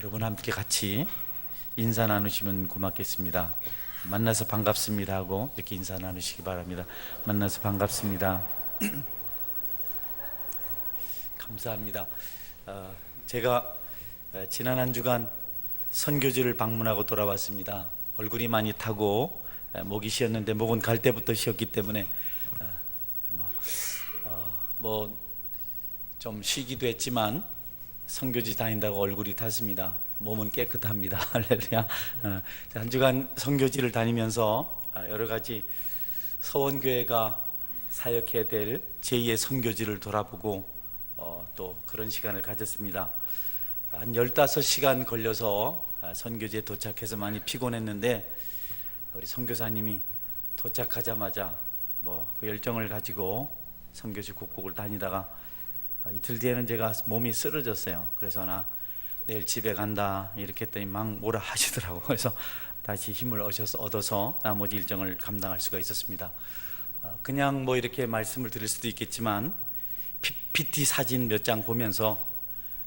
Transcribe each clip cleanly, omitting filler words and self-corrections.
여러분 함께 같이 인사 나누시면 고맙겠습니다. 만나서 반갑습니다 하고 이렇게 인사 나누시기 바랍니다. 만나서 반갑습니다. 감사합니다. 제가 지난 한 주간 선교지를 방문하고 돌아왔습니다. 얼굴이 많이 타고 목이 쉬었는데 목은 갈 때부터 쉬었기 때문에 뭐 좀 쉬기도 했지만 선교지 다닌다고 얼굴이 탔습니다. 몸은 깨끗합니다. 할렐루야. 한 주간 선교지를 다니면서 여러 가지 서원교회가 사역해야 될 제2의 선교지를 돌아보고 또 그런 시간을 가졌습니다. 한 15시간 걸려서 선교지에 도착해서 많이 피곤했는데 우리 선교사님이 도착하자마자 그 열정을 가지고 선교지 곳곳을 다니다가 이틀 뒤에는 제가 몸이 쓰러졌어요. 그래서 나 내일 집에 간다 이렇게 했더니 막 뭐라 하시더라고. 그래서 다시 힘을 얻어서 나머지 일정을 감당할 수가 있었습니다. 그냥 이렇게 말씀을 드릴 수도 있겠지만 PPT 사진 몇 장 보면서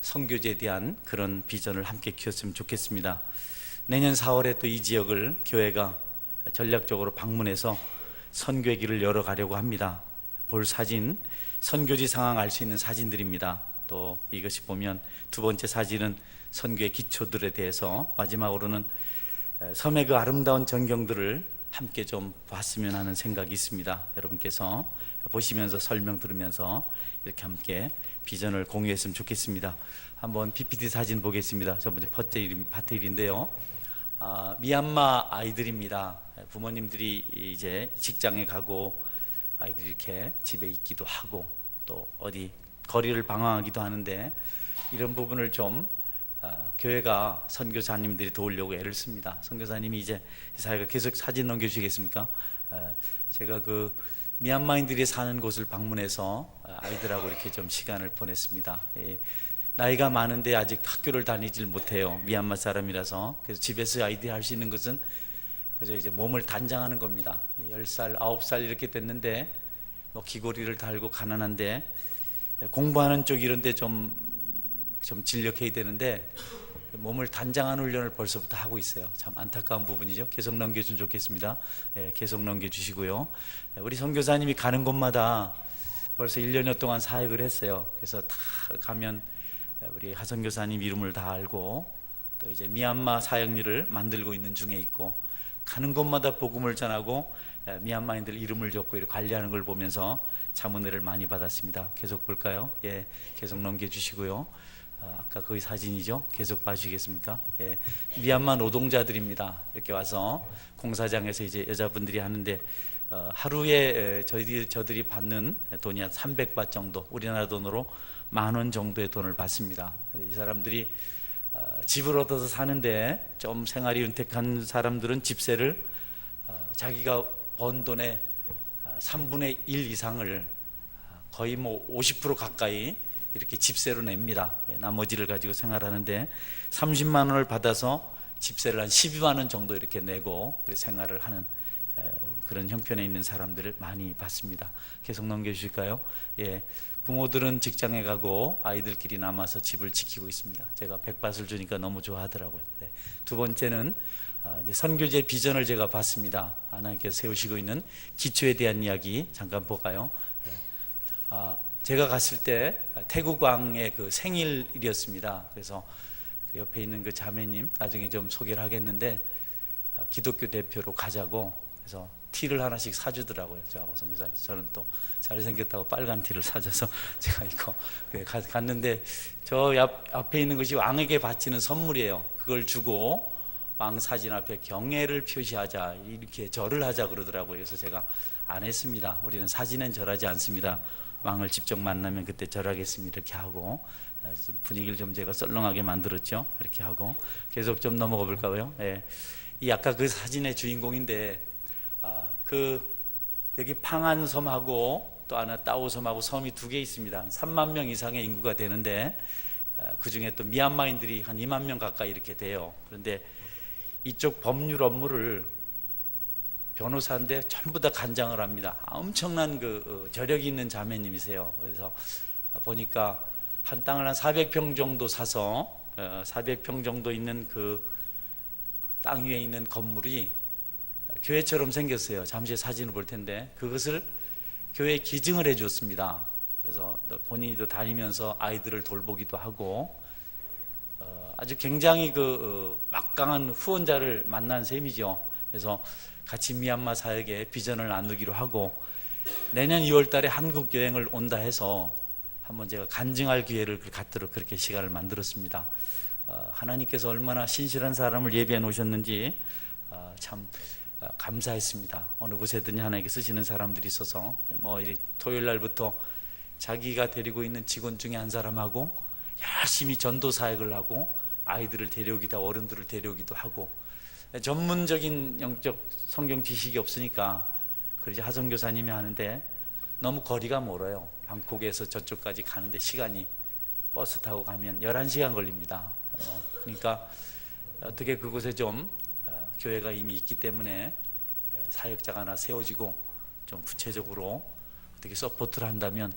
선교지에 대한 그런 비전을 함께 키웠으면 좋겠습니다. 내년 4월에 또 이 지역을 교회가 전략적으로 방문해서 선교의 길을 열어가려고 합니다. 볼 사진, 선교지 상황 알 수 있는 사진들입니다. 또 이것이 보면 두 번째 사진은 선교의 기초들에 대해서, 마지막으로는 섬의 그 아름다운 전경들을 함께 좀 봤으면 하는 생각이 있습니다. 여러분께서 보시면서 설명 들으면서 이렇게 함께 비전을 공유했으면 좋겠습니다. 한번 PPT 사진 보겠습니다. 첫 번째 파트일인데요. 미얀마 아이들입니다. 부모님들이 이제 직장에 가고 아이들이 이렇게 집에 있기도 하고 또 어디 거리를 방황하기도 하는데 이런 부분을 좀 교회가 선교사님들이 도우려고 애를 씁니다. 선교사님이 이제 사회가 계속 사진 넘겨주시겠습니까? 제가 그 미얀마인들이 사는 곳을 방문해서 아이들하고 이렇게 좀 시간을 보냈습니다. 나이가 많은데 아직 학교를 다니질 못해요. 미얀마 사람이라서. 그래서 집에서 아이들이 할 수 있는 것은 그래서 이제 몸을 단장하는 겁니다. 10살, 9살 이렇게 됐는데 귀고리를 달고 가난한데 공부하는 쪽 이런 데 좀 진력해야 되는데 몸을 단장하는 훈련을 벌써부터 하고 있어요. 참 안타까운 부분이죠. 계속 넘겨주면 좋겠습니다. 계속 넘겨주시고요. 우리 선교사님이 가는 곳마다 벌써 1년여 동안 사역을 했어요. 그래서 다 가면 우리 하선교사님 이름을 다 알고 또 이제 미얀마 사역일을 만들고 있는 중에 있고 가는 곳마다 복음을 전하고 미얀마인들 이름을 적고 이렇게 관리하는 걸 보면서 참 은혜를 많이 받았습니다. 계속 볼까요? 계속 넘겨주시고요. 아까 거기 사진이죠? 계속 봐주시겠습니까? 미얀마 노동자들입니다. 이렇게 와서 공사장에서 이제 여자분들이 하는데 하루에 저들이 받는 돈이 한 300바 정도, 우리나라 돈으로 10,000원 정도의 돈을 받습니다. 이 사람들이 집을 얻어서 사는데 좀 생활이 윤택한 사람들은 집세를 자기가 번 돈의 3분의 1 이상을 거의 50% 가까이 이렇게 집세로 냅니다. 나머지를 가지고 생활하는데 30만 원을 받아서 집세를 한 12만 원 정도 이렇게 내고 생활을 하는 그런 형편에 있는 사람들을 많이 봤습니다. 계속 넘겨주실까요? 부모들은 직장에 가고 아이들끼리 남아서 집을 지키고 있습니다. 제가 백밭을 주니까 너무 좋아하더라고요. 두 번째는 이제 선교제 비전을 제가 봤습니다. 하나님께서 세우시고 있는 기초에 대한 이야기 잠깐 볼까요? 제가 갔을 때 태국 왕의 그 생일이었습니다. 그래서 그 옆에 있는 그 자매님 나중에 좀 소개를 하겠는데 기독교 대표로 가자고 그래서 티를 하나씩 사주더라고요. 저하고 선교사님. 저는 또 잘생겼다고 빨간 티를 사줘서 제가 입고 갔는데 저 앞에 있는 것이 왕에게 바치는 선물이에요. 그걸 주고 왕 사진 앞에 경애를 표시하자, 이렇게 절을 하자 그러더라고요. 그래서 제가 안 했습니다. 우리는 사진엔 절하지 않습니다. 왕을 직접 만나면 그때 절하겠습니다. 이렇게 하고 분위기를 좀 제가 썰렁하게 만들었죠. 이렇게 하고 계속 좀 넘어가 볼까요? 이 아까 그 사진의 주인공인데 여기 팡안섬하고 또 하나 따오섬하고 섬이 2개 있습니다. 한 3만 명 이상의 인구가 되는데 그 중에 또 미얀마인들이 한 2만 명 가까이 이렇게 돼요. 그런데 이쪽 법률 업무를 변호사인데 전부 다 간장을 합니다. 엄청난 그 저력이 있는 자매님이세요. 그래서 보니까 한 땅을 한 400평 정도 사서 400평 정도 있는 그 땅 위에 있는 건물이 교회처럼 생겼어요. 잠시 사진을 볼 텐데 그것을 교회에 기증을 해 줬습니다. 그래서 본인도 다니면서 아이들을 돌보기도 하고 아주 굉장히 막강한 후원자를 만난 셈이죠. 그래서 같이 미얀마 사역에 비전을 나누기로 하고 내년 2월 달에 한국 여행을 온다 해서 한번 제가 간증할 기회를 갖도록 그렇게 시간을 만들었습니다. 하나님께서 얼마나 신실한 사람을 예비해 놓으셨는지 참 감사했습니다. 어느 곳에든지 하나님께 쓰시는 사람들이 있어서 토요일 날부터 자기가 데리고 있는 직원 중에 한 사람하고 열심히 전도 사역을 하고 아이들을 데려오기도 하고 어른들을 데려오기도 하고 전문적인 영적 성경 지식이 없으니까 그러지 하성 교사님이 하는데 너무 거리가 멀어요. 방콕에서 저쪽까지 가는데 시간이 버스 타고 가면 11시간 걸립니다. 그러니까 어떻게 그곳에 좀 교회가 이미 있기 때문에 사역자가 하나 세워지고 좀 구체적으로 어떻게 서포트를 한다면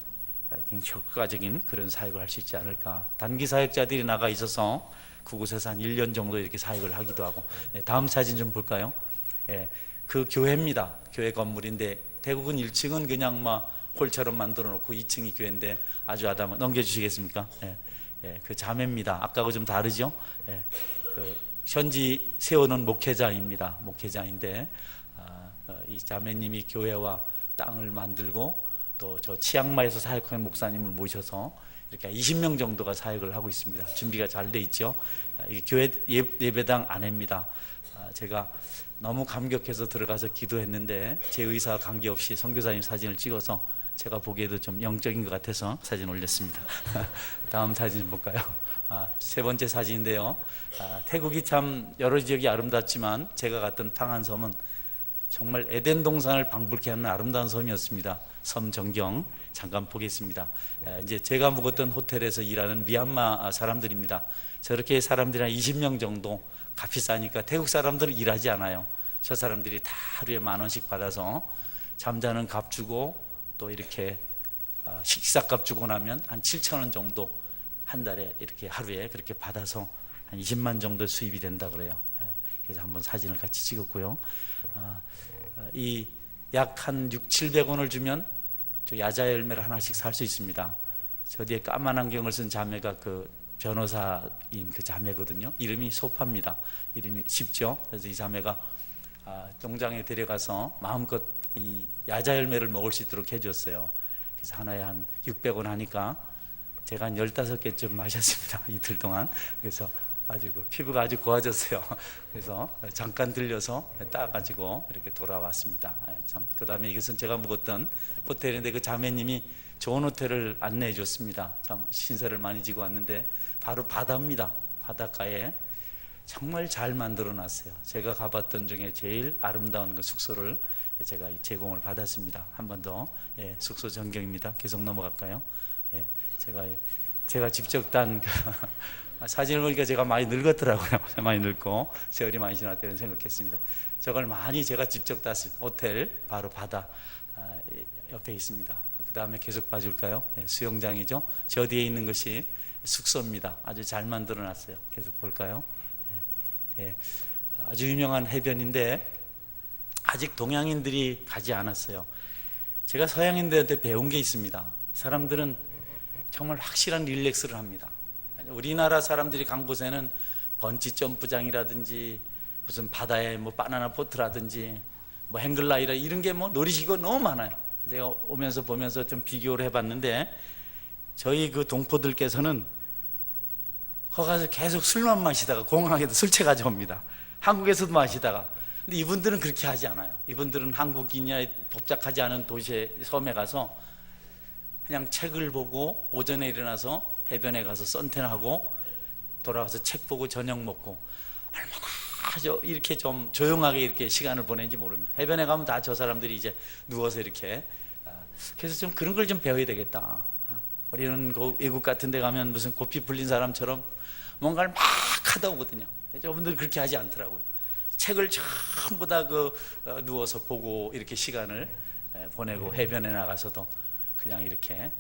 굉장히 효과적인 그런 사역을 할 수 있지 않을까. 단기 사역자들이 나가 있어서 그곳에서 한 1년 정도 이렇게 사역을 하기도 하고. 다음 사진 좀 볼까요? 그 교회입니다. 교회 건물인데 대부분 1층은 그냥 홀처럼 만들어 놓고 2층이 교회인데 아주 아담한 넘겨주시겠습니까? 그 자매입니다. 아까하고 좀 다르죠? 그 현지 세워놓은 목회자입니다. 목회자인데 이 자매님이 교회와 땅을 만들고 또 저 치앙마이에서 사역하는 목사님을 모셔서 이렇게 20명 정도가 사역을 하고 있습니다. 준비가 잘 돼 있죠. 이게 교회 예배당 안에입니다. 제가 너무 감격해서 들어가서 기도했는데 제 의사와 관계없이 선교사님 사진을 찍어서 제가 보기에도 좀 영적인 것 같아서 사진 올렸습니다. 다음 사진 좀 볼까요? 세 번째 사진인데요. 태국이 참 여러 지역이 아름답지만 제가 갔던 탕안섬은 정말 에덴 동산을 방불케 하는 아름다운 섬이었습니다. 섬 전경 잠깐 보겠습니다. 이제 제가 묵었던 호텔에서 일하는 미얀마 사람들입니다. 저렇게 사람들이 한 20명 정도, 값이 싸니까 태국 사람들은 일하지 않아요. 저 사람들이 다 하루에 10,000원씩 받아서 잠자는 값 주고 또 이렇게 식사값 주고 나면 한 7,000원 정도 한 달에 이렇게 하루에 그렇게 받아서 한 20만 정도 수입이 된다 그래요. 그래서 한번 사진을 같이 찍었고요. 이 약 한 600-700원을 주면 저 야자 열매를 하나씩 살 수 있습니다. 저 뒤에 까만 안경을 쓴 자매가 그 변호사인 그 자매거든요. 이름이 소파입니다. 이름이 쉽죠. 그래서 이 자매가 농장에 데려가서 마음껏 이 야자 열매를 먹을 수 있도록 해줬어요. 그래서 하나에 한 600원 하니까 제가 한 15개쯤 마셨습니다. 이틀 동안. 그래서 아주 피부가 아주 고와졌어요. 그래서 잠깐 들려서 따가지고 이렇게 돌아왔습니다. 참, 그 다음에 이것은 제가 묵었던 호텔인데 그 자매님이 좋은 호텔을 안내해 줬습니다. 참 신세를 많이 지고 왔는데 바로 바다입니다. 바닷가에 정말 잘 만들어 놨어요. 제가 가봤던 중에 제일 아름다운 그 숙소를 제가 제공을 받았습니다. 한 번 더. 숙소 전경입니다. 계속 넘어갈까요? 제가 직접 딴 사진을 보니까 제가 많이 늙었더라고요. 많이 늙고 세월이 많이 지났다 이런 생각했습니다. 저걸 많이 제가 직접 땄을 호텔 바로 바다 옆에 있습니다. 그 다음에 계속 봐줄까요? 수영장이죠. 저 뒤에 있는 것이 숙소입니다. 아주 잘 만들어 놨어요. 계속 볼까요? 아주 유명한 해변인데 아직 동양인들이 가지 않았어요. 제가 서양인들한테 배운 게 있습니다. 사람들은 정말 확실한 릴렉스를 합니다. 우리나라 사람들이 간 곳에는 번지 점프장이라든지 무슨 바다에 바나나 보트라든지 행글라이라 이런 게 놀이기구 너무 많아요. 제가 오면서 보면서 좀 비교를 해봤는데 저희 그 동포들께서는 거기 가서 계속 술만 마시다가 공항에도 술채 가져옵니다. 한국에서도 마시다가. 근데 이분들은 그렇게 하지 않아요. 이분들은 한국이냐 복잡하지 않은 도시에 섬에 가서 그냥 책을 보고 오전에 일어나서 해변에 가서 선탠하고 돌아와서 책 보고 저녁 먹고 얼마나 이렇게 좀 조용하게 이렇게 시간을 보내는지 모릅니다. 해변에 가면 다 저 사람들이 이제 누워서 이렇게. 그래서 좀 그런 걸 좀 배워야 되겠다. 우리는 그 외국 같은 데 가면 무슨 고삐 불린 사람처럼 뭔가를 막 하다 오거든요. 저분들은 그렇게 하지 않더라고요. 책을 전부 다 누워서 보고 이렇게 시간을 보내고 해변에 나가서도 그냥 이렇게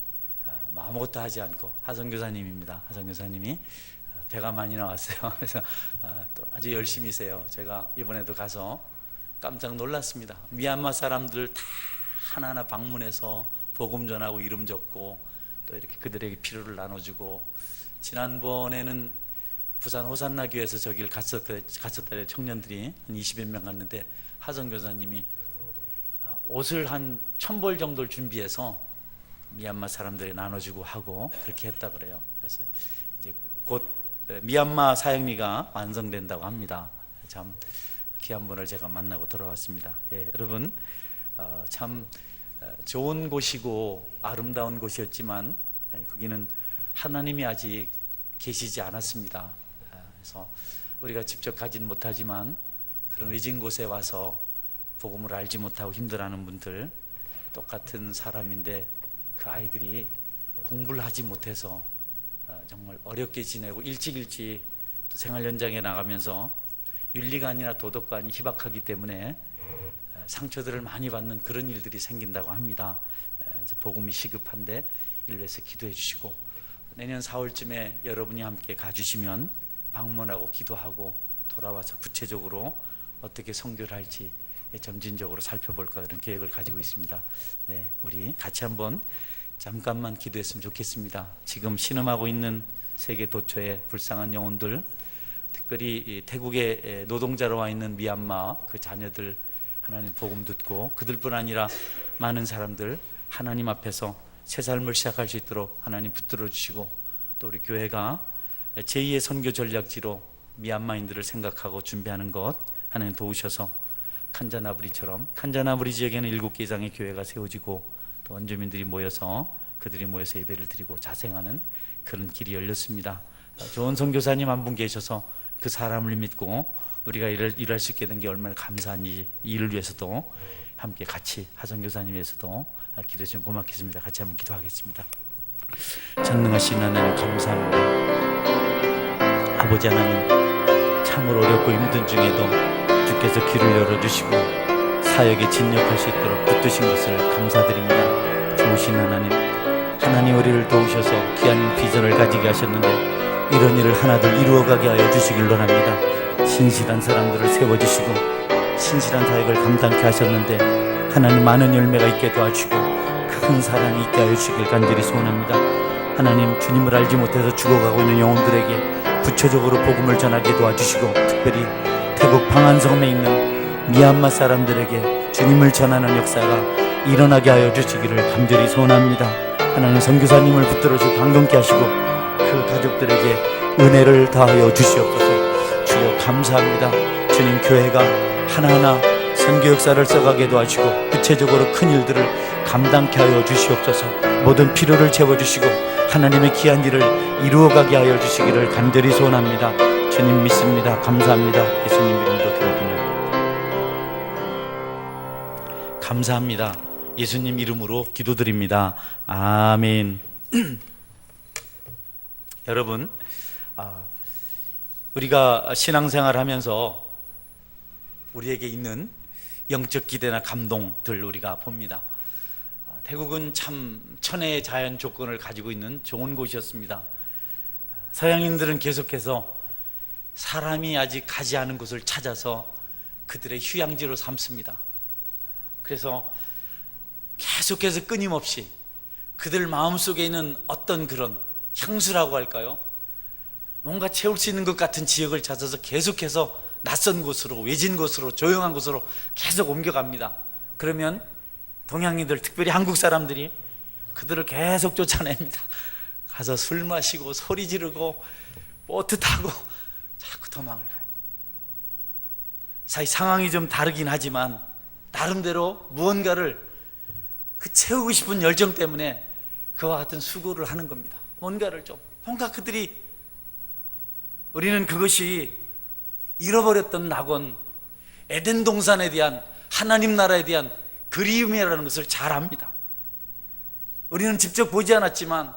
아무것도 하지 않고 하성 교사님입니다. 하성 교사님이 배가 많이 나왔어요. 그래서 또 아주 열심히세요. 제가 이번에도 가서 깜짝 놀랐습니다. 미얀마 사람들 다 하나하나 방문해서 복음 전하고 이름 적고 또 이렇게 그들에게 피로를 나눠주고, 지난번에는 부산 호산나 교회에서 저길 갔었더래요. 청년들이 한 20여 명 갔는데 하정 교사님이 옷을 한 1,000벌 정도를 준비해서 미얀마 사람들에게 나눠주고 하고 그렇게 했다 그래요. 그래서 이제 곧 미얀마 사역리가 완성된다고 합니다. 참 귀한 분을 제가 만나고 돌아왔습니다. 예, 여러분 참 좋은 곳이고 아름다운 곳이었지만 거기는 하나님이 아직 계시지 않았습니다. 그래서 우리가 직접 가진 못하지만 그런 외진 곳에 와서 복음을 알지 못하고 힘들어하는 분들, 똑같은 사람인데 그 아이들이 공부를 하지 못해서 정말 어렵게 지내고 일찍 또 생활 현장에 나가면서 윤리가 아니라 도덕관이 희박하기 때문에 상처들을 많이 받는 그런 일들이 생긴다고 합니다. 이제 복음이 시급한데 이를 위해서 기도해 주시고, 내년 4월쯤에 여러분이 함께 가주시면 방문하고 기도하고 돌아와서 구체적으로 어떻게 선교를 할지 점진적으로 살펴볼까, 그런 계획을 가지고 있습니다. 네, 우리 같이 한번 잠깐만 기도했으면 좋겠습니다. 지금 신음하고 있는 세계 도처의 불쌍한 영혼들, 특별히 태국에 노동자로 와 있는 미얀마 그 자녀들, 하나님 복음 듣고 그들뿐 아니라 많은 사람들 하나님 앞에서 새 삶을 시작할 수 있도록 하나님 붙들어 주시고, 또 우리 교회가 제2의 선교 전략지로 미얀마인들을 생각하고 준비하는 것 하나님 도우셔서 칸자나브리처럼, 칸자나브리 지역에는 7개 이상의 교회가 세워지고 또 원주민들이 모여서 예배를 드리고 자생하는 그런 길이 열렸습니다. 좋은 선교사님 한 분 계셔서 그 사람을 믿고 우리가 일할 수 있게 된 게 얼마나 감사한 이 일을 위해서도 함께 같이 하정 교사님 위해서도 기도해 주시면 고맙겠습니다. 같이 한번 기도하겠습니다. 전능하신 하나님 감사합니다. 아버지 하나님, 참으로 어렵고 힘든 중에도 주께서 길을 열어주시고 사역에 진력할 수 있도록 붙드신 것을 감사드립니다. 좋으신 하나님 우리를 도우셔서 귀한 비전을 가지게 하셨는데 이런 일을 하나둘 이루어가게 하여 주시길 원합니다. 신실한 사람들을 세워주시고 신실한 사역을 감당케 하셨는데 하나님 많은 열매가 있게 도와주시고 큰 사랑이 있게 하여 주시길 간절히 소원합니다. 하나님, 주님을 알지 못해서 죽어가고 있는 영혼들에게 구체적으로 복음을 전하게 도와주시고, 특별히 태국 방안섬에 있는 미얀마 사람들에게 주님을 전하는 역사가 일어나게 하여 주시기를 간절히 소원합니다. 하나님, 선교사님을 붙들어 주시고 강건케 하시고 그 가족들에게 은혜를 다하여 주시옵소서. 주여 감사합니다. 주님, 교회가 하나하나 선교 역사를 써가게 도와주시고 구체적으로 큰 일들을 감당케 하여 주시옵소서. 모든 필요를 채워주시고 하나님의 귀한 일을 이루어가게 하여 주시기를 간절히 소원합니다. 주님 믿습니다. 감사합니다. 예수님 이름으로 기도드립니다. 감사합니다. 예수님 이름으로 기도드립니다. 아멘. 여러분, 우리가 신앙생활 하면서 우리에게 있는 영적 기대나 감동들 우리가 봅니다. 태국은 참 천혜의 자연 조건을 가지고 있는 좋은 곳이었습니다. 서양인들은 계속해서 사람이 아직 가지 않은 곳을 찾아서 그들의 휴양지로 삼습니다. 그래서 계속해서 끊임없이 그들 마음속에 있는 어떤 그런 향수라고 할까요? 뭔가 채울 수 있는 것 같은 지역을 찾아서 계속해서 낯선 곳으로, 외진 곳으로, 조용한 곳으로 계속 옮겨갑니다. 그러면 동양인들, 특별히 한국 사람들이 그들을 계속 쫓아냅니다. 가서 술 마시고 소리 지르고 보트 타고 자꾸 도망을 가요. 사실 상황이 좀 다르긴 하지만 나름대로 무언가를 그 채우고 싶은 열정 때문에 그와 같은 수고를 하는 겁니다. 뭔가 그들이, 우리는 그것이 잃어버렸던 낙원 에덴 동산에 대한, 하나님 나라에 대한 그리움이라는 것을 잘 압니다. 우리는 직접 보지 않았지만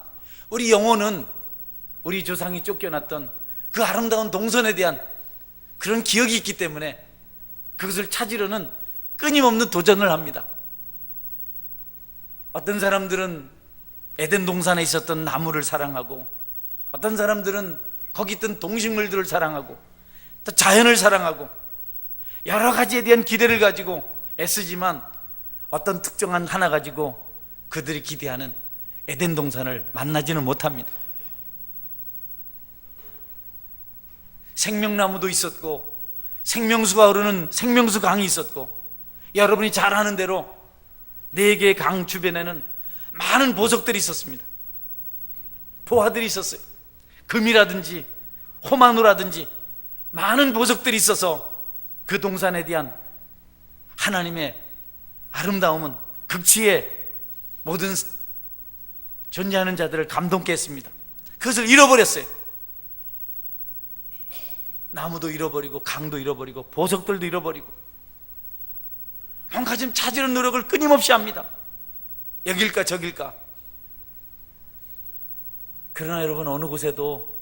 우리 영혼은 우리 조상이 쫓겨났던 그 아름다운 동산에 대한 그런 기억이 있기 때문에 그것을 찾으려는 끊임없는 도전을 합니다. 어떤 사람들은 에덴 동산에 있었던 나무를 사랑하고, 어떤 사람들은 거기 있던 동식물들을 사랑하고 또 자연을 사랑하고 여러 가지에 대한 기대를 가지고 애쓰지만 어떤 특정한 하나 가지고 그들이 기대하는 에덴 동산을 만나지는 못합니다. 생명나무도 있었고 생명수가 흐르는 생명수 강이 있었고, 여러분이 잘 아는 대로 4개의 강 주변에는 많은 보석들이 있었습니다. 보화들이 있었어요. 금이라든지 호마노라든지 많은 보석들이 있어서 그 동산에 대한 하나님의 아름다움은 극치에 모든 존재하는 자들을 감동케 했습니다. 그것을 잃어버렸어요. 나무도 잃어버리고 강도 잃어버리고 보석들도 잃어버리고 뭔가 좀 찾으려는 노력을 끊임없이 합니다. 여길까 저길까. 그러나 여러분, 어느 곳에도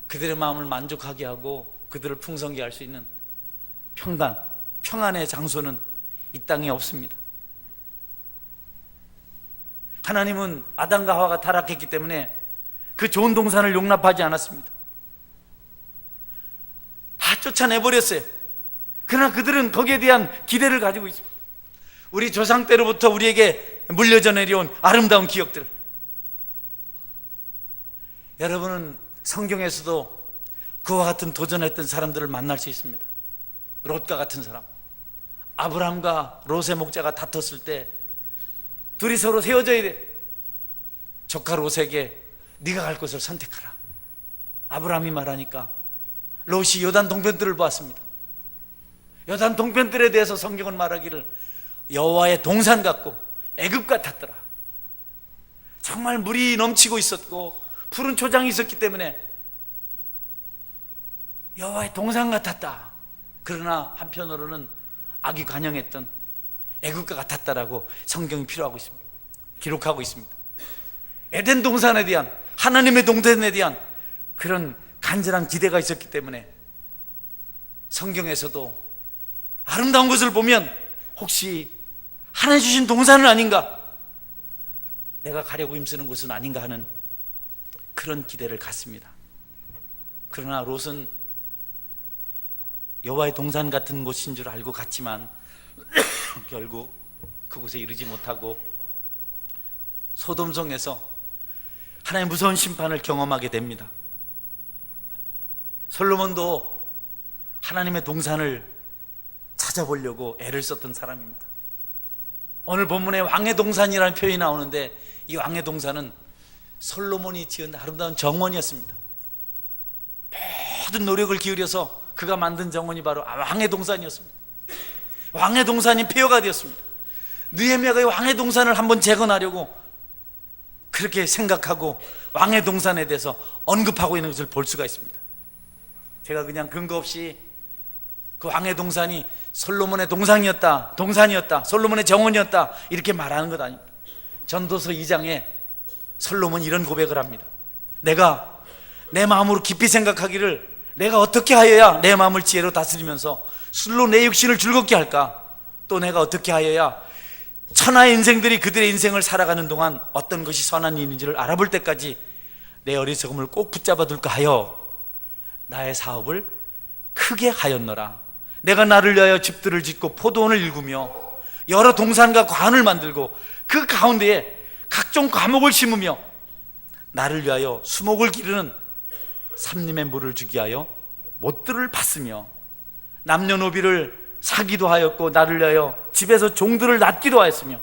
그들의 마음을 만족하게 하고 그들을 풍성케 할 수 있는 평안의 장소는 이 땅에 없습니다. 하나님은 아담과 하와가 타락했기 때문에 그 좋은 동산을 용납하지 않았습니다. 다 쫓아내버렸어요. 그러나 그들은 거기에 대한 기대를 가지고 있습니다. 우리 조상 때로부터 우리에게 물려져 내려온 아름다운 기억들. 여러분은 성경에서도 그와 같은 도전했던 사람들을 만날 수 있습니다. 롯과 같은 사람. 아브라함과 롯의 목자가 다퉜을 때 둘이 서로 세워져야 돼. 조카 롯에게 네가 갈 곳을 선택하라. 아브라함이 말하니까 롯이 요단 동편들을 보았습니다. 요단 동편들에 대해서 성경은 말하기를 여호와의 동산 같고 애굽 같았더라. 정말 물이 넘치고 있었고 푸른 초장이 있었기 때문에 여호와의 동산 같았다. 그러나 한편으로는 악이 관영했던 애굽과 같았다라고 성경이 기록하고 있습니다. 에덴 동산에 대한, 하나님의 동산에 대한 그런 간절한 기대가 있었기 때문에 성경에서도 아름다운 것을 보면 혹시 하나님 주신 동산은 아닌가, 내가 가려고 힘쓰는 곳은 아닌가 하는 그런 기대를 갖습니다. 그러나 롯은 여호와의 동산 같은 곳인 줄 알고 갔지만 결국 그곳에 이르지 못하고 소돔성에서 하나님의 무서운 심판을 경험하게 됩니다. 솔로몬도 하나님의 동산을 찾아보려고 애를 썼던 사람입니다. 오늘 본문에 왕의 동산이라는 표현이 나오는데 이 왕의 동산은 솔로몬이 지은 아름다운 정원이었습니다. 모든 노력을 기울여서 그가 만든 정원이 바로 왕의 동산이었습니다. 왕의 동산이 폐허가 되었습니다. 느헤미야가 이 왕의 동산을 한번 재건하려고 그렇게 생각하고 왕의 동산에 대해서 언급하고 있는 것을 볼 수가 있습니다. 제가 그냥 근거 없이 그 왕의 동산이 솔로몬의 동산이었다, 솔로몬의 정원이었다 이렇게 말하는 것 아닙니다. 전도서 2장에 솔로몬이 이런 고백을 합니다. 내가 내 마음으로 깊이 생각하기를 내가 어떻게 하여야 내 마음을 지혜로 다스리면서 술로 내 육신을 즐겁게 할까? 또 내가 어떻게 하여야 천하의 인생들이 그들의 인생을 살아가는 동안 어떤 것이 선한 일인지를 알아볼 때까지 내 어리석음을 꼭 붙잡아 둘까 하여 나의 사업을 크게 하였노라. 내가 나를 위하여 집들을 짓고 포도원을 일구며 여러 동산과 관을 만들고 그 가운데에 각종 과목을 심으며 나를 위하여 수목을 기르는 삼림의 물을 주기 하여 못들을 팠으며 남녀노비를 사기도 하였고 나를 위하여 집에서 종들을 낳기도 하였으며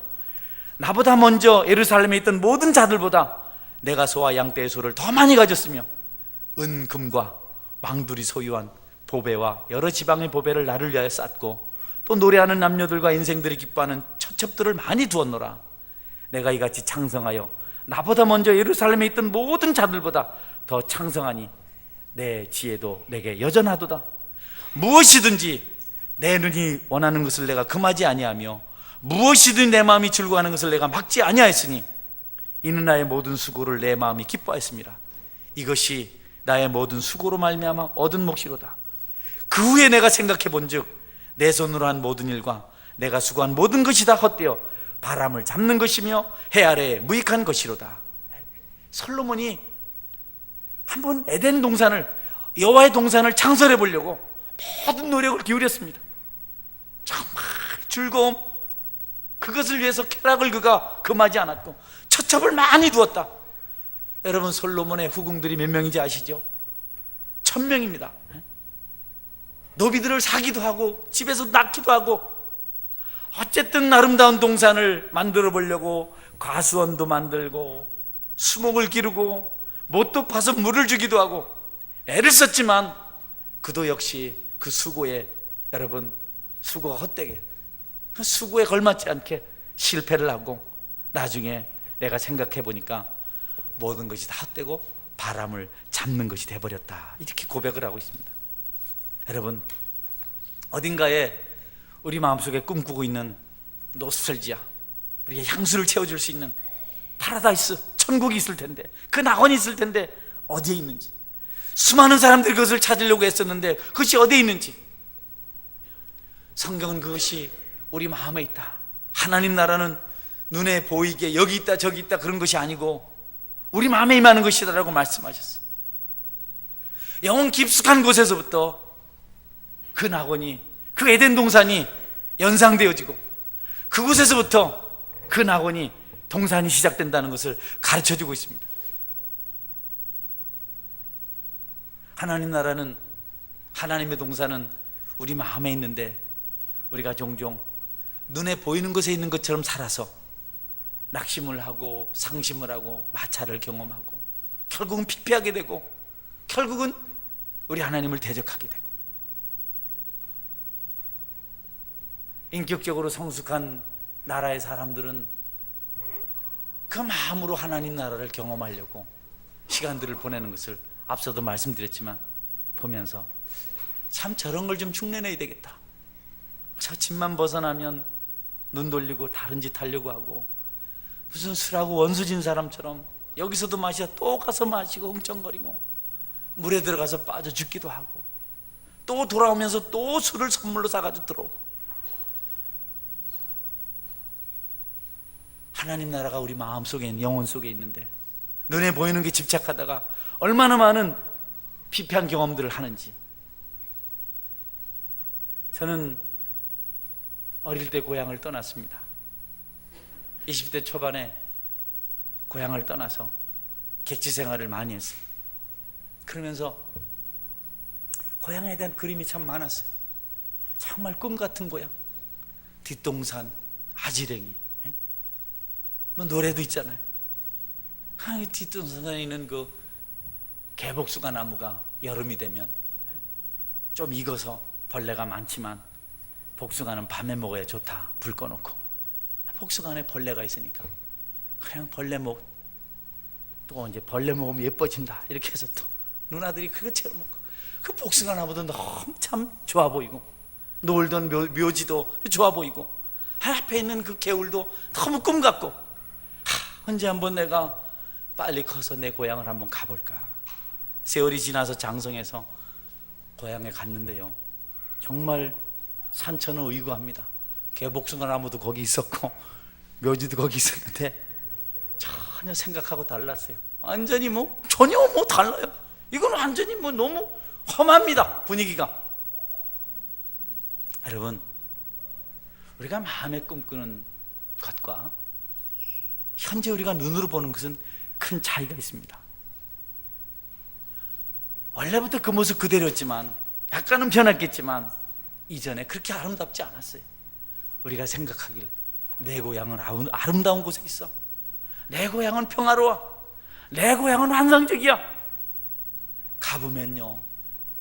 나보다 먼저 예루살렘에 있던 모든 자들보다 내가 소와 양떼의 소를 더 많이 가졌으며 은금과 왕들이 소유한 보배와 여러 지방의 보배를 나를 위하여 쌓고 또 노래하는 남녀들과 인생들이 기뻐하는 처첩들을 많이 두었노라. 내가 이같이 창성하여 나보다 먼저 예루살렘에 있던 모든 자들보다 더 창성하니 내 지혜도 내게 여전하도다. 무엇이든지 내 눈이 원하는 것을 내가 금하지 아니하며 무엇이든 내 마음이 즐거워하는 것을 내가 막지 아니하였으니 이는 나의 모든 수고를 내 마음이 기뻐하였습니다. 이것이 나의 모든 수고로 말미암아 얻은 몫이로다. 그 후에 내가 생각해 본즉 내 손으로 한 모든 일과 내가 수고한 모든 것이 다 헛되어 바람을 잡는 것이며 해 아래에 무익한 것이로다. 솔로몬이 한번 에덴 동산을, 여호와의 동산을 창설해 보려고 모든 노력을 기울였습니다. 정말 즐거움, 그것을 위해서 쾌락을 그가 금하지 않았고 처첩을 많이 두었다. 여러분, 솔로몬의 후궁들이 몇 명인지 아시죠? 1000명입니다. 노비들을 사기도 하고 집에서 낳기도 하고, 어쨌든 아름다운 동산을 만들어 보려고 과수원도 만들고 수목을 기르고 못도 파서 물을 주기도 하고 애를 썼지만, 그도 역시 그 수고에, 여러분, 수고가 헛되게, 그 수고에 걸맞지 않게 실패를 하고, 나중에 내가 생각해 보니까 모든 것이 다 헛되고 바람을 잡는 것이 돼버렸다, 이렇게 고백을 하고 있습니다. 여러분, 어딘가에 우리 마음속에 꿈꾸고 있는 노스텔지아, 우리의 향수를 채워줄 수 있는 파라다이스, 천국이 있을 텐데, 그 낙원이 있을 텐데 어디에 있는지, 수많은 사람들이 그것을 찾으려고 했었는데 그것이 어디에 있는지, 성경은 그것이 우리 마음에 있다. 하나님 나라는 눈에 보이게 여기 있다 저기 있다 그런 것이 아니고 우리 마음에 임하는 것이다라고 말씀하셨어요. 영혼 깊숙한 곳에서부터 그 낙원이, 그 에덴 동산이 연상되어지고, 그곳에서부터 그 낙원이, 동산이 시작된다는 것을 가르쳐주고 있습니다. 하나님 나라는, 하나님의 동산은 우리 마음에 있는데, 우리가 종종 눈에 보이는 것에 있는 것처럼 살아서 낙심을 하고 상심을 하고 마찰을 경험하고 결국은 피폐하게 되고, 결국은 우리 하나님을 대적하게 되고, 인격적으로 성숙한 나라의 사람들은 그 마음으로 하나님 나라를 경험하려고 시간들을 보내는 것을 앞서도 말씀드렸지만 보면서, 참 저런 걸 좀 흉내내야 되겠다. 저 집만 벗어나면 눈 돌리고 다른 짓 하려고 하고, 무슨 술하고 원수진 사람처럼 여기서도 마시다 또 가서 마시고 흥청거리고 물에 들어가서 빠져 죽기도 하고, 또 돌아오면서 또 술을 선물로 사가지고 들어오고. 하나님 나라가 우리 마음 속에 있는, 영혼 속에 있는데 눈에 보이는 게 집착하다가 얼마나 많은 피폐한 경험들을 하는지. 저는 어릴 때 고향을 떠났습니다. 20대 초반에 고향을 떠나서 객지 생활을 많이 했어요. 그러면서 고향에 대한 그림이 참 많았어요. 정말 꿈 같은 고향, 뒷동산, 아지랭이, 뭐 노래도 있잖아요. 뒷동산에 있는 그 개복숭아 나무가 여름이 되면 좀 익어서 벌레가 많지만 복숭아는 밤에 먹어야 좋다, 불 꺼놓고. 복숭아 안에 벌레가 있으니까 그냥 벌레 또 이제 벌레 먹으면 예뻐진다 이렇게 해서 또 누나들이 그것처럼 먹고, 그 복숭아 나무도 너무 참 좋아 보이고, 놀던 묘지도 좋아 보이고, 앞에 있는 그 개울도 너무 꿈 같고, 언제 한번 내가 빨리 커서 내 고향을 한번 가볼까. 세월이 지나서 장성해서 고향에 갔는데요, 정말 산천은 의구합니다. 개복숭아 나무도 거기 있었고 묘지도 거기 있었는데 전혀 생각하고 달랐어요. 완전히 전혀 달라요. 이건 완전히 너무 험합니다, 분위기가. 여러분, 우리가 마음에 꿈꾸는 것과 현재 우리가 눈으로 보는 것은 큰 차이가 있습니다. 원래부터 그 모습 그대로였지만, 약간은 변했겠지만 이전에 그렇게 아름답지 않았어요. 우리가 생각하길 내 고향은 아름다운 곳에 있어, 내 고향은 평화로워, 내 고향은 환상적이야. 가보면요,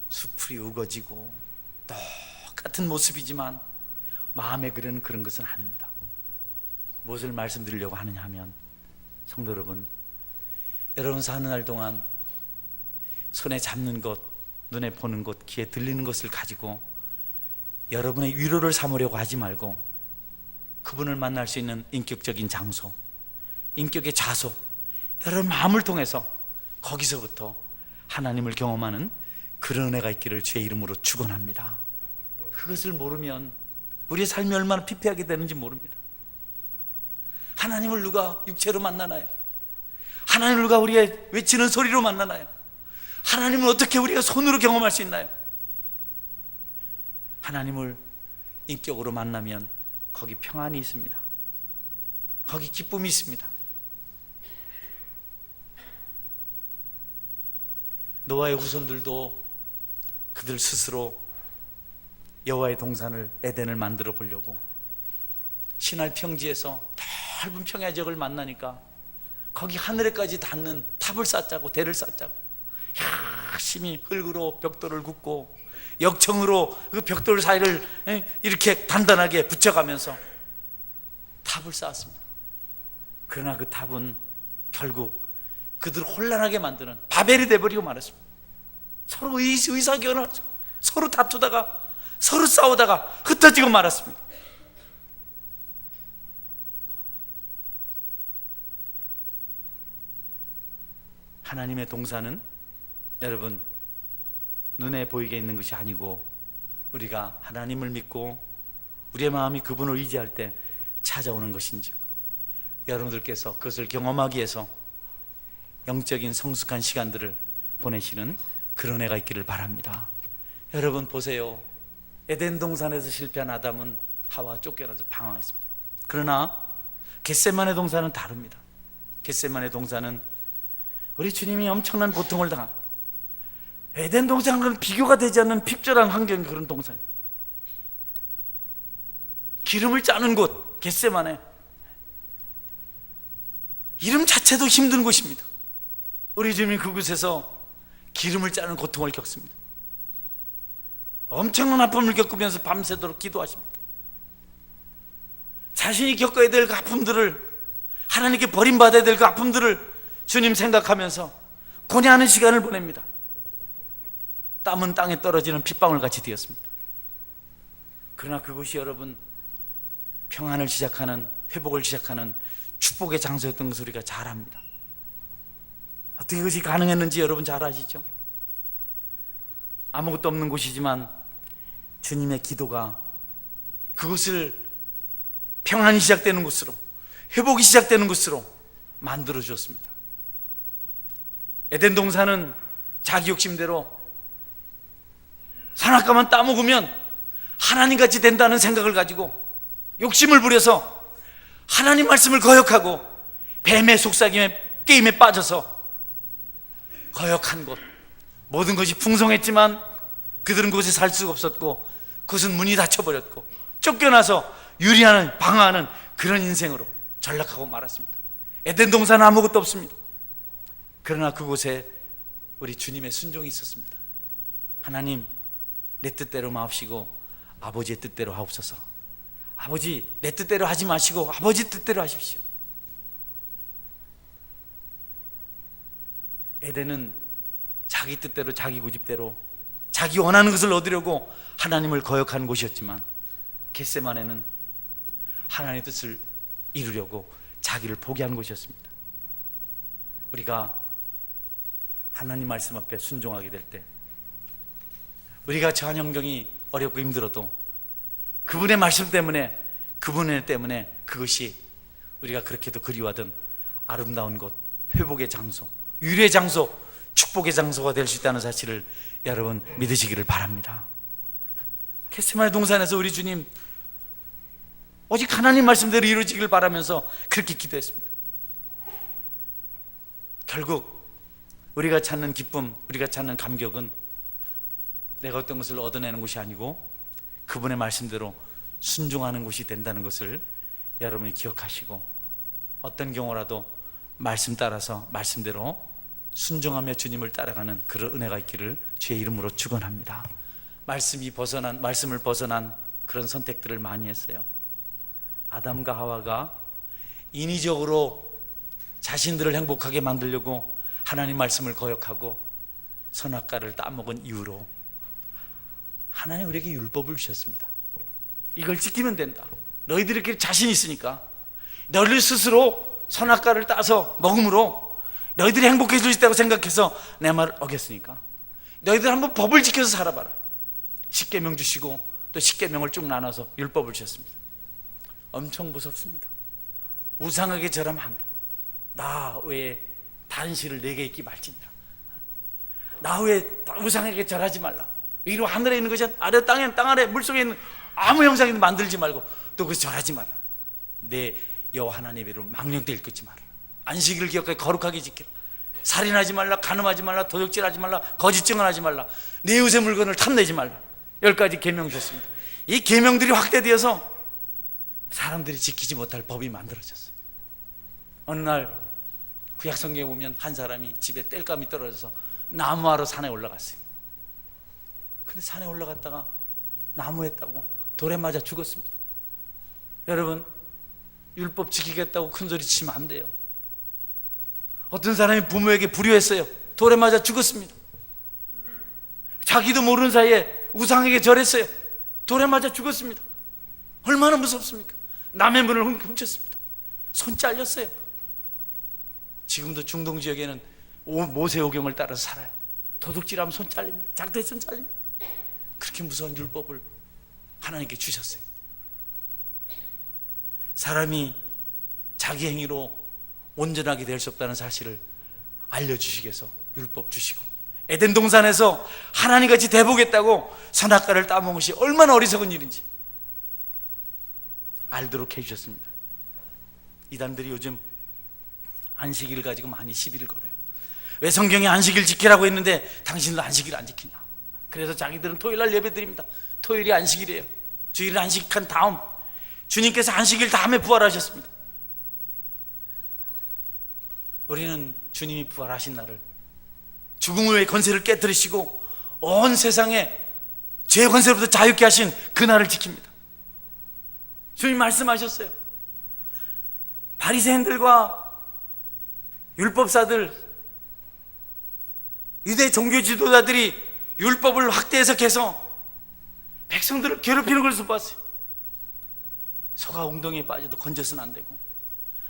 수풀이 우거지고 똑같은 모습이지만 마음에 그리는 그런 것은 아닙니다. 무엇을 말씀드리려고 하느냐 하면, 성도 여러분, 여러분 사는 날 동안 손에 잡는 것, 눈에 보는 것, 귀에 들리는 것을 가지고 여러분의 위로를 삼으려고 하지 말고, 그분을 만날 수 있는 인격적인 장소, 인격의 좌소, 여러분 마음을 통해서 거기서부터 하나님을 경험하는 그런 은혜가 있기를 주의 이름으로 축원합니다. 그것을 모르면 우리의 삶이 얼마나 피폐하게 되는지 모릅니다. 하나님을 누가 육체로 만나나요? 하나님을 누가 우리의 외치는 소리로 만나나요? 하나님을 어떻게 우리가 손으로 경험할 수 있나요? 하나님을 인격으로 만나면 거기 평안이 있습니다. 거기 기쁨이 있습니다. 노아의 후손들도 그들 스스로 여호와의 동산을 에덴을 만들어 보려고 시날 평지에서 넓은 평야 지역을 만나니까 거기 하늘에까지 닿는 탑을 쌓자고 대를 쌓자고 열심히 흙으로 벽돌을 굽고 역청으로 그 벽돌 사이를 이렇게 단단하게 붙여가면서 탑을 쌓았습니다. 그러나 그 탑은 결국 그들을 혼란하게 만드는 바벨이 되어버리고 말았습니다. 서로 의사결혼하고 서로 다투다가 서로 싸우다가 흩어지고 말았습니다. 하나님의 동산은 여러분 눈에 보이게 있는 것이 아니고 우리가 하나님을 믿고 우리의 마음이 그분을 의지할 때 찾아오는 것인지 여러분들께서 그것을 경험하기 위해서 영적인 성숙한 시간들을 보내시는 그런 애가 있기를 바랍니다. 여러분 보세요. 에덴 동산에서 실패한 아담은 하와 쫓겨나서 방황했습니다. 그러나 겟세마네 동산은 다릅니다. 겟세마네 동산은 우리 주님이 엄청난 고통을 당한 에덴 동산과는 비교가 되지 않는 핍절한 환경의 그런 동산, 기름을 짜는 곳 겟세마네, 이름 자체도 힘든 곳입니다. 우리 주님이 그곳에서 기름을 짜는 고통을 겪습니다. 엄청난 아픔을 겪으면서 밤새도록 기도하십니다. 자신이 겪어야 될 그 아픔들을, 하나님께 버림받아야 될 그 아픔들을 주님 생각하면서 고뇌하는 시간을 보냅니다. 땀은 땅에 떨어지는 핏방울 같이 되었습니다. 그러나 그곳이 여러분 평안을 시작하는, 회복을 시작하는 축복의 장소였던 것을 우리가 잘 압니다. 어떻게 그것이 가능했는지 여러분 잘 아시죠? 아무것도 없는 곳이지만 주님의 기도가 그곳을 평안이 시작되는 곳으로, 회복이 시작되는 곳으로 만들어 주었습니다. 에덴 동산은 자기 욕심대로 선악과만 따먹으면 하나님같이 된다는 생각을 가지고 욕심을 부려서 하나님 말씀을 거역하고 뱀의 속삭임에 게임에 빠져서 거역한 곳, 모든 것이 풍성했지만 그들은 그곳에 살 수가 없었고 그것은 문이 닫혀버렸고 쫓겨나서 유리하는, 방황하는 그런 인생으로 전락하고 말았습니다. 에덴 동산은 아무것도 없습니다. 그러나 그곳에 우리 주님의 순종이 있었습니다. 하나님, 내 뜻대로 마옵시고 아버지의 뜻대로 하옵소서. 아버지, 내 뜻대로 하지 마시고 아버지 뜻대로 하십시오. 에덴은 자기 뜻대로, 자기 고집대로 자기 원하는 것을 얻으려고 하나님을 거역하는 곳이었지만 겟세마네는 하나님의 뜻을 이루려고 자기를 포기하는 곳이었습니다. 우리가 하나님 말씀 앞에 순종하게 될 때, 우리가 처한 환경이 어렵고 힘들어도 그분의 말씀 때문에, 그분의 일 때문에 그것이 우리가 그렇게도 그리워하던 아름다운 곳, 회복의 장소, 유래의 장소, 축복의 장소가 될 수 있다는 사실을 여러분 믿으시기를 바랍니다. 겟세마네 동산에서 우리 주님 오직 하나님 말씀대로 이루어지길 바라면서 그렇게 기도했습니다. 결국 우리가 찾는 기쁨, 우리가 찾는 감격은 내가 어떤 것을 얻어내는 것이 아니고 그분의 말씀대로 순종하는 것이 된다는 것을 여러분이 기억하시고, 어떤 경우라도 말씀 따라서 말씀대로 순종하며 주님을 따라가는 그런 은혜가 있기를 주의 이름으로 축원합니다. 말씀을 벗어난 그런 선택들을 많이 했어요. 아담과 하와가 인위적으로 자신들을 행복하게 만들려고 하나님 말씀을 거역하고 선악과를 따먹은 이유로 하나님 우리에게 율법을 주셨습니다. 이걸 지키면 된다. 너희들이 이렇게 자신 있으니까, 너희들 스스로 선악과를 따서 먹음으로 너희들이 행복해질 수 있다고 생각해서 내 말을 어겼으니까 너희들 한번 법을 지켜서 살아봐라. 십계명 주시고 또 십계명을 쭉 나눠서 율법을 주셨습니다. 엄청 무섭습니다. 우상에게 절하면 안 돼. 나 외에 다른 신을 내게 있기 말지니라. 나 후에 우상에게 절하지 말라. 위로 하늘에 있는 것이 아래 땅에, 땅 아래 물속에 있는 아무 형상이든 만들지 말고 또 그것을 절하지 마라. 내 여호와 하나님의 이름을 망령되이 일컫지 마라. 안식일을 기억하게 거룩하게 지키라. 살인하지 말라, 간음하지 말라, 도적질하지 말라, 거짓 증언하지 말라, 내 이웃의 물건을 탐내지 말라. 10가지 계명 주셨습니다. 이 계명들이 확대되어서 사람들이 지키지 못할 법이 만들어졌어요. 어느 날 구약 성경에 보면 한 사람이 집에 땔감이 떨어져서 나무하러 산에 올라갔어요. 근데 산에 올라갔다가 나무에 따고 돌에 맞아 죽었습니다. 여러분, 율법 지키겠다고 큰 소리 치면 안 돼요. 어떤 사람이 부모에게 불효했어요. 돌에 맞아 죽었습니다. 자기도 모르는 사이에 우상에게 절했어요. 돌에 맞아 죽었습니다. 얼마나 무섭습니까? 남의 문을 훔쳤습니다. 손 잘렸어요. 지금도 중동 지역에는 모세오경을 따라서 살아요. 도둑질하면 손 잘립니다. 작두에 손 잘립니다. 그렇게 무서운 율법을 하나님께 주셨어요. 사람이 자기 행위로 온전하게 될 수 없다는 사실을 알려주시기 위해서 율법 주시고, 에덴 동산에서 하나님같이 돼보겠다고 선악과를 따먹은 것이 얼마나 어리석은 일인지 알도록 해주셨습니다. 이단들이 요즘 안식일을 가지고 많이 시비를 걸어요. 왜 성경에 안식일 지키라고 했는데 당신도 안식일 안 지키냐. 그래서 자기들은 토요일날 예배 드립니다. 토요일이 안식일이에요. 주일 안식한 다음 주님께서 안식일 다음에 부활하셨습니다. 우리는 주님이 부활하신 날을, 죽음의 권세를 깨뜨리시고 온 세상에 죄의 권세로부터 자유케 하신 그날을 지킵니다. 주님 말씀하셨어요. 바리새인들과 율법사들, 유대 종교 지도자들이 율법을 확대 해석해서 백성들을 괴롭히는 것을 봤어요. 소가 웅덩이에 빠져도 건져서는 안 되고,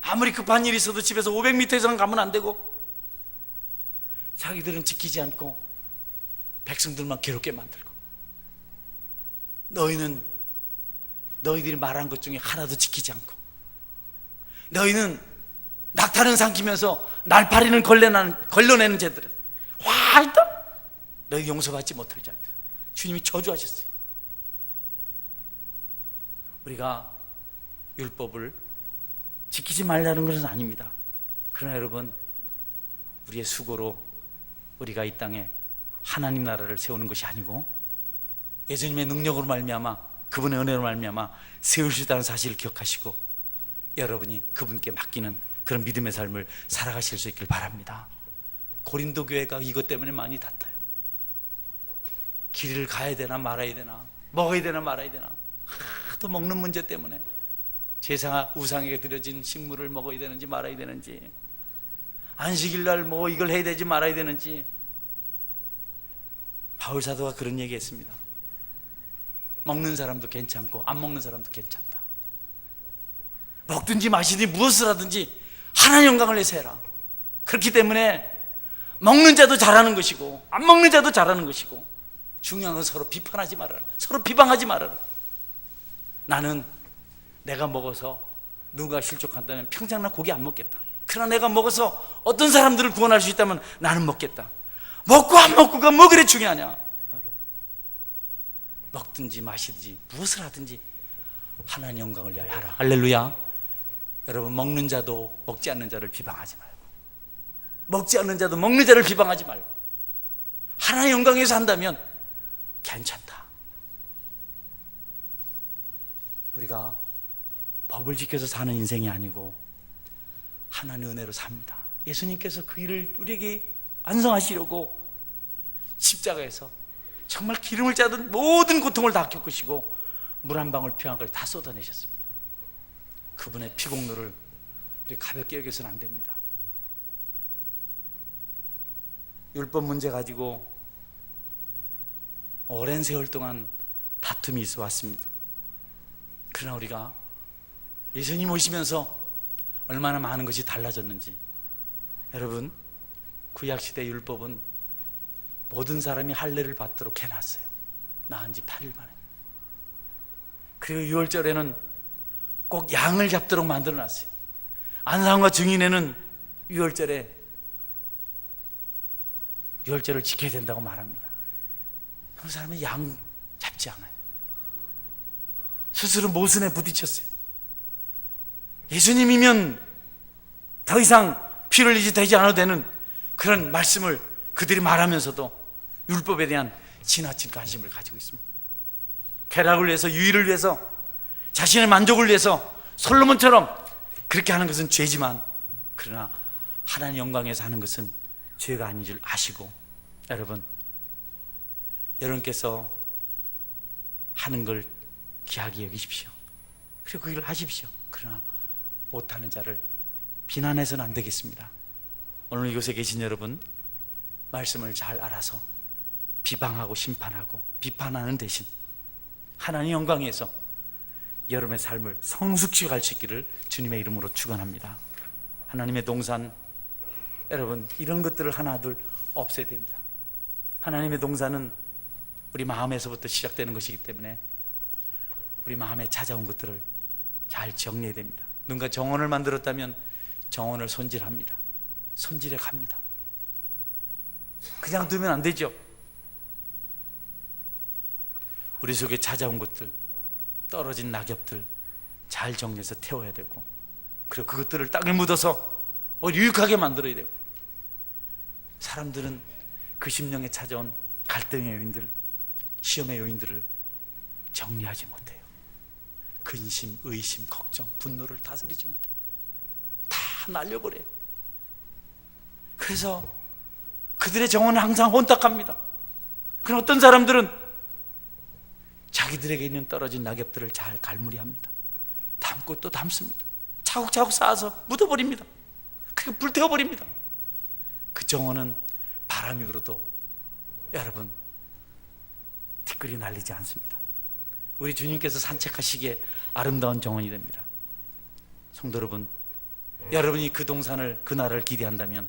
아무리 급한 일이 있어도 집에서 500m 이상 가면 안 되고, 자기들은 지키지 않고 백성들만 괴롭게 만들고, 너희들이 말한 것 중에 하나도 지키지 않고, 너희는 낙타는 삼키면서 날파리는 걸러내는 자들은 화이다, 너희 용서받지 못할 자들. 주님이 저주하셨어요. 우리가 율법을 지키지 말라는 것은 아닙니다. 그러나 여러분, 우리의 수고로 우리가 이 땅에 하나님 나라를 세우는 것이 아니고 예수님의 능력으로 말미암아, 그분의 은혜로 말미암아 세우시다는 사실을 기억하시고 여러분이 그분께 맡기는 그런 믿음의 삶을 살아가실 수 있길 바랍니다. 고린도 교회가 이것 때문에 많이 다퉈요. 길을 가야 되나 말아야 되나, 먹어야 되나 말아야 되나, 하도 먹는 문제 때문에 우상에게 드려진 식물을 먹어야 되는지 말아야 되는지, 안식일날 뭐 이걸 해야 되지 말아야 되는지. 바울 사도가 그런 얘기했습니다. 먹는 사람도 괜찮고 안 먹는 사람도 괜찮다. 먹든지 마시든지 무엇을 하든지 하나님 영광을 위해서 해라. 그렇기 때문에 먹는 자도 잘하는 것이고 안 먹는 자도 잘하는 것이고, 중요한 건 서로 비판하지 말아라. 서로 비방하지 말아라. 나는 내가 먹어서 누가 실족한다면 평생 나 고기 안 먹겠다. 그러나 내가 먹어서 어떤 사람들을 구원할 수 있다면 나는 먹겠다. 먹고 안 먹고가 뭐 그래 중요하냐. 먹든지 마시든지 무엇을 하든지 하나님 영광을 위하여 하라. 할렐루야. 여러분, 먹는 자도 먹지 않는 자를 비방하지 말고, 먹지 않는 자도 먹는 자를 비방하지 말고, 하나님 영광 위해서 한다면 괜찮다. 우리가 법을 지켜서 사는 인생이 아니고 하나님의 은혜로 삽니다. 예수님께서 그 일을 우리에게 완성하시려고 십자가에서 정말 기름을 짜던 모든 고통을 다 겪으시고 물 한 방울 피 한 방울 다 쏟아내셨습니다. 그분의 피공로를 우리 가볍게 여겨서는 안 됩니다. 율법 문제 가지고 오랜 세월 동안 다툼이 있어 왔습니다. 그러나 우리가 예수님 오시면서 얼마나 많은 것이 달라졌는지. 여러분, 구약시대 율법은 모든 사람이 할례를 받도록 해놨어요. 낳은 지 8일 만에. 그리고 6월절에는 꼭 양을 잡도록 만들어놨어요. 안상과 증인에는 6월절에 유월절을 지켜야 된다고 말합니다. 그 사람은 양 잡지 않아요. 스스로 모순에 부딪혔어요. 예수님이면 더 이상 피 흘리지 되지 않아도 되는 그런 말씀을 그들이 말하면서도 율법에 대한 지나친 관심을 가지고 있습니다. 쾌락을 위해서, 유의를 위해서, 자신의 만족을 위해서 솔로몬처럼 그렇게 하는 것은 죄지만, 그러나 하나님 영광에서 하는 것은 죄가 아닌 줄 아시고, 여러분께서 하는 걸 귀하게 여기십시오. 그리고 그 일을 하십시오. 그러나 못하는 자를 비난해서는 안 되겠습니다. 오늘 이곳에 계신 여러분, 말씀을 잘 알아서 비방하고 심판하고 비판하는 대신 하나님 영광에서 여러분의 삶을 성숙히 갈 수 있기를 주님의 이름으로 축원합니다. 하나님의 동산, 여러분, 이런 것들을 하나둘 없애야 됩니다. 하나님의 동산은 우리 마음에서부터 시작되는 것이기 때문에 우리 마음에 찾아온 것들을 잘 정리해야 됩니다. 누군가 정원을 만들었다면 정원을 손질합니다. 손질해 갑니다. 그냥 두면 안 되죠. 우리 속에 찾아온 것들, 떨어진 낙엽들 잘 정리해서 태워야 되고, 그리고 그것들을 땅에 묻어서 유익하게 만들어야 되고, 사람들은 그 심령에 찾아온 갈등의 요인들, 시험의 요인들을 정리하지 못해요. 근심, 의심, 걱정, 분노를 다스리지 못해요. 다 날려버려요. 그래서 그들의 정원은 항상 혼탁합니다. 그럼 어떤 사람들은 자기들에게 있는 떨어진 낙엽들을 잘 갈무리합니다. 담고 또 담습니다. 차곡차곡 쌓아서 묻어버립니다. 그리고 불태워버립니다. 그 정원은 바람이 불어도 여러분 티끌이 날리지 않습니다. 우리 주님께서 산책하시기에 아름다운 정원이 됩니다. 성도 여러분, 여러분이 그 동산을, 그 나라를 기대한다면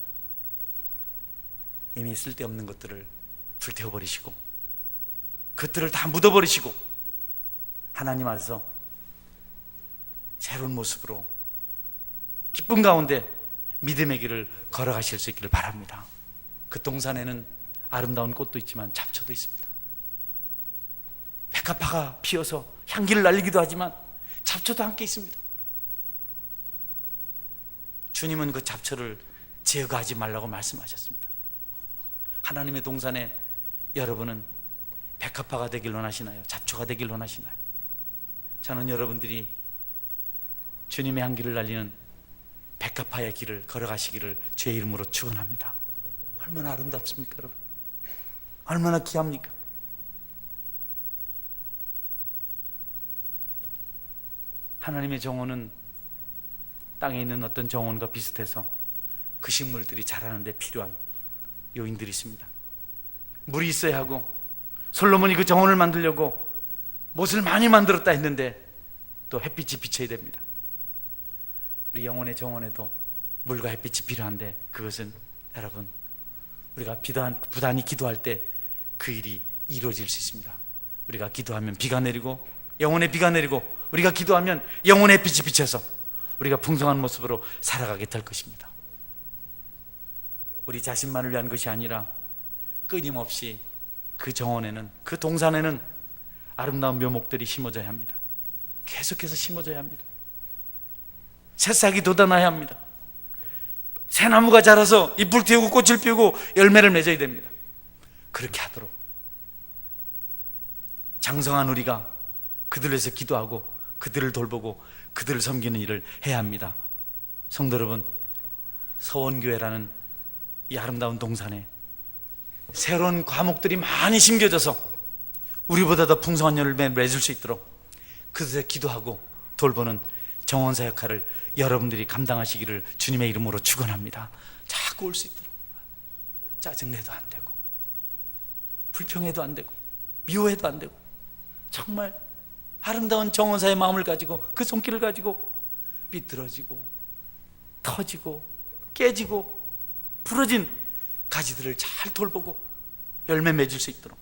이미 쓸데없는 것들을 불태워버리시고 그것들을 다 묻어버리시고 하나님 안에서 새로운 모습으로 기쁨 가운데 믿음의 길을 걸어가실 수 있기를 바랍니다. 그 동산에는 아름다운 꽃도 있지만 잡초도 있습니다. 백합화가 피어서 향기를 날리기도 하지만 잡초도 함께 있습니다. 주님은 그 잡초를 제거하지 말라고 말씀하셨습니다. 하나님의 동산에 여러분은 백합화가 되길 원하시나요? 잡초가 되길 원하시나요? 저는 여러분들이 주님의 향기를 날리는 백합화의 길을 걸어가시기를 주의 이름으로 축원합니다. 얼마나 아름답습니까, 여러분? 얼마나 귀합니까? 하나님의 정원은 땅에 있는 어떤 정원과 비슷해서 그 식물들이 자라는 데 필요한 요인들이 있습니다. 물이 있어야 하고, 솔로몬이 그 정원을 만들려고 못을 많이 만들었다 했는데 또 햇빛이 비쳐야 됩니다. 우리 영혼의 정원에도 물과 햇빛이 필요한데, 그것은 여러분 우리가 부단히 기도할 때 그 일이 이루어질 수 있습니다. 우리가 기도하면 비가 내리고, 영혼의 비가 내리고, 우리가 기도하면 영혼의 햇빛이 비쳐서 우리가 풍성한 모습으로 살아가게 될 것입니다. 우리 자신만을 위한 것이 아니라 끊임없이 그 정원에는, 그 동산에는 아름다운 묘목들이 심어져야 합니다. 계속해서 심어져야 합니다. 새싹이 돋아나야 합니다. 새나무가 자라서 잎을 틔우고 꽃을 피우고 열매를 맺어야 됩니다. 그렇게 하도록 장성한 우리가 그들을 위해서 기도하고 그들을 돌보고 그들을 섬기는 일을 해야 합니다. 성도 여러분, 서원교회라는 이 아름다운 동산에 새로운 과목들이 많이 심겨져서 우리보다 더 풍성한 열매를 맺을 수 있도록 그들의 기도하고 돌보는 정원사 역할을 여러분들이 감당하시기를 주님의 이름으로 축원합니다. 자꾸 올 수 있도록. 짜증내도 안 되고, 불평해도 안 되고, 미워해도 안 되고, 정말 아름다운 정원사의 마음을 가지고, 그 손길을 가지고 삐뚤어지고 터지고 깨지고 부러진 가지들을 잘 돌보고 열매 맺을 수 있도록,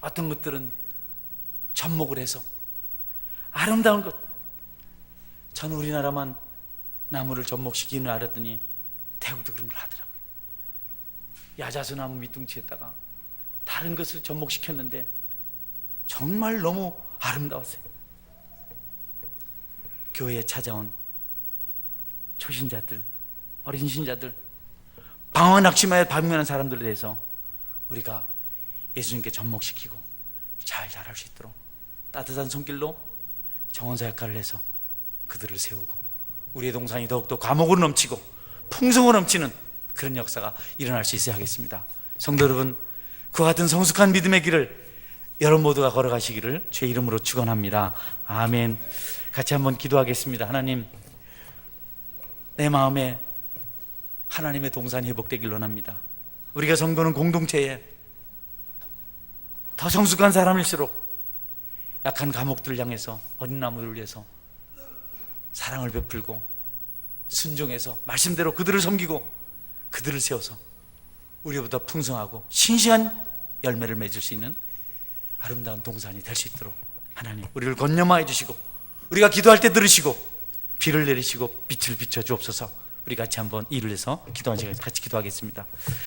어떤 것들은 접목을 해서 아름다운 것, 저는 우리나라만 나무를 접목시키는 줄 알았더니 태국도 그런 걸 하더라고요. 야자수나무 밑둥치에다가 다른 것을 접목시켰는데 정말 너무 아름다웠어요. 교회에 찾아온 초신자들, 어린 신자들, 방황 낙심하여 방면한 사람들에 대해서 우리가 예수님께 접목시키고 잘 자랄 수 있도록 따뜻한 손길로 정원사 역할을 해서 그들을 세우고 우리의 동산이 더욱더 과목으로 넘치고 풍성으로 넘치는 그런 역사가 일어날 수 있어야 하겠습니다. 성도 여러분, 그와 같은 성숙한 믿음의 길을 여러분 모두가 걸어가시기를 주의 이름으로 축원합니다. 아멘. 같이 한번 기도하겠습니다. 하나님, 내 마음에 하나님의 동산이 회복되길 원합니다. 우리가 성도는 공동체에 더 성숙한 사람일수록 약한 과목들을 향해서, 어린 나무들을 위해서 사랑을 베풀고 순종해서 말씀대로 그들을 섬기고 그들을 세워서 우리보다 풍성하고 싱싱한 열매를 맺을 수 있는 아름다운 동산이 될 수 있도록 하나님 우리를 권념하여 주시고, 우리가 기도할 때 들으시고 비를 내리시고 빛을 비춰 주옵소서. 우리 같이 한번 이를 해서 기도하는 시간 같이 기도하겠습니다.